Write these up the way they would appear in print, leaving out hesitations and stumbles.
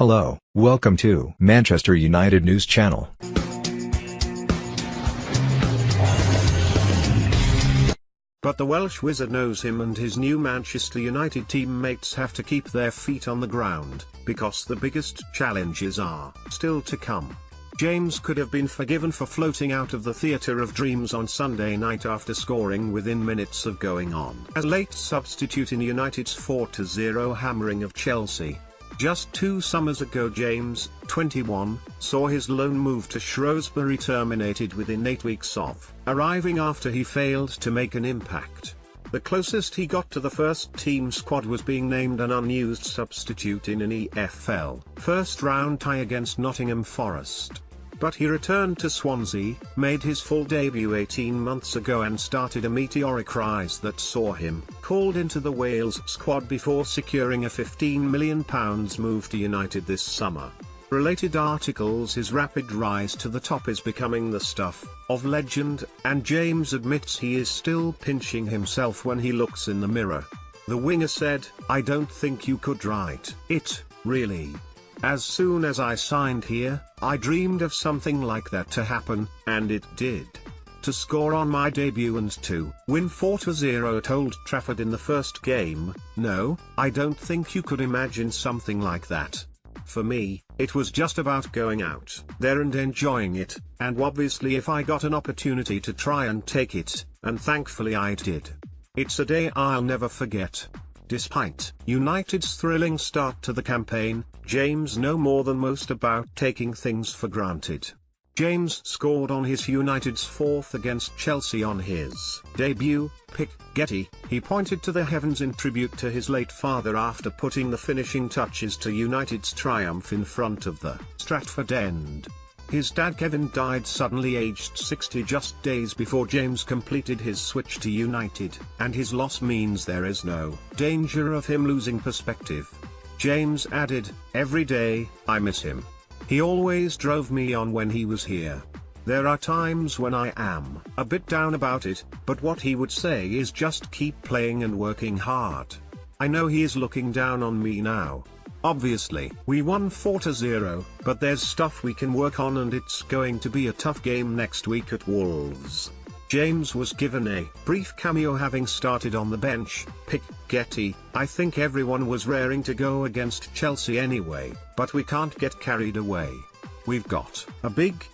Hello, welcome to Manchester United News Channel. But the Welsh wizard knows him and his new Manchester United teammates have to keep their feet on the ground, because the biggest challenges are still to come. James could have been forgiven for floating out of the theatre of dreams on Sunday night after scoring within minutes of going on. A late substitute in United's 4-0 hammering of Chelsea. Just 2 summers ago James, 21, saw his loan move to Shrewsbury terminated within 8 weeks of arriving after he failed to make an impact. The closest he got to the first team squad was being named an unused substitute in an EFL first-round tie against Nottingham Forest. But he returned to Swansea, made his full debut 18 months ago and started a meteoric rise that saw him called into the Wales squad before securing a £15 million move to United this summer. Related articles: his rapid rise to the top is becoming the stuff of legend, and James admits he is still pinching himself when he looks in the mirror. The winger said, "I don't think you could write it, really. As soon as I signed here, I dreamed of something like that to happen, and it did. To score on my debut and to win 4-0 at Old Trafford in the first game, no, I don't think you could imagine something like that. For me, it was just about going out there and enjoying it, and obviously if I got an opportunity to try and take it, and thankfully I did. It's a day I'll never forget." Despite United's thrilling start to the campaign, James knows more than most about taking things for granted. James scored on his United's 4th against Chelsea on his debut. Getty, he pointed to the heavens in tribute to his late father after putting the finishing touches to United's triumph in front of the Trafford end. His dad Kevin died suddenly aged 60 just days before James completed his switch to United, and his loss means there is no danger of him losing perspective. James added, "Every day, I miss him. He always drove me on when he was here. There are times when I am a bit down about it, but what he would say is just keep playing and working hard. I know he is looking down on me now. Obviously, we won 4-0, but there's stuff we can work on and it's going to be a tough game next week at Wolves." James was given a brief cameo having started on the bench. Getty, "I think everyone was raring to go against Chelsea anyway, but we can't get carried away. We've got a big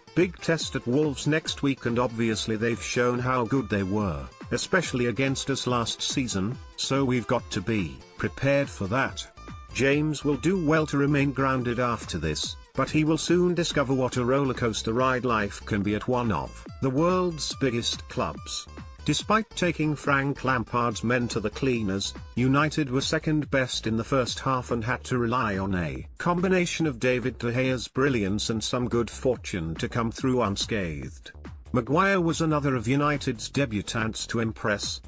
test at Wolves next week and obviously they've shown how good they were, especially against us last season, so we've got to be prepared for that." James will do well to remain grounded after this, but he will soon discover what a rollercoaster ride life can be at one of the world's biggest clubs. Despite taking Frank Lampard's men to the cleaners, United were second best in the first half and had to rely on a combination of David De Gea's brilliance and some good fortune to come through unscathed. Maguire was another of United's debutants to impress.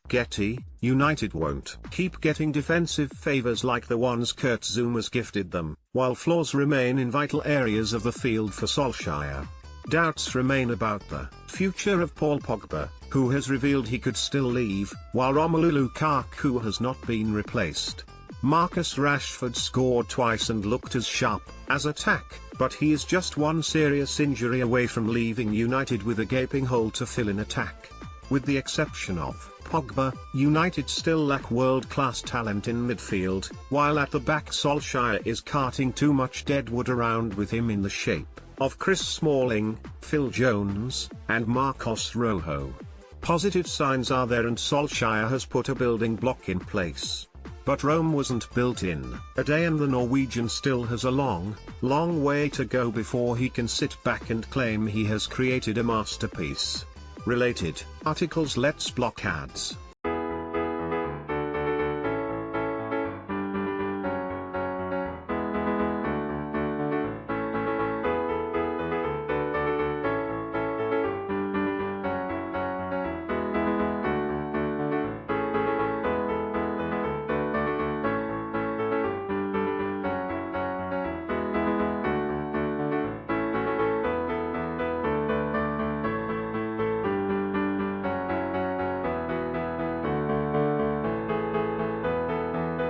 Getty, "United won't keep getting defensive favours like the ones Kurt Zouma's gifted them, while flaws remain in vital areas of the field for Solskjaer. Doubts remain about the future of Paul Pogba, who has revealed he could still leave, while Romelu Lukaku has not been replaced. Marcus Rashford scored twice and looked as sharp as attack, but he is just one serious injury away from leaving United with a gaping hole to fill in attack. With the exception of Pogba, United still lack world-class talent in midfield, while at the back Solskjaer is carting too much deadwood around with him in the shape of Chris Smalling, Phil Jones, and Marcos Rojo. Positive signs are there and Solskjaer has put a building block in place. But Rome wasn't built in a day and the Norwegian still has a long way to go before he can sit back and claim he has created a masterpiece. Related articles: let's block ads.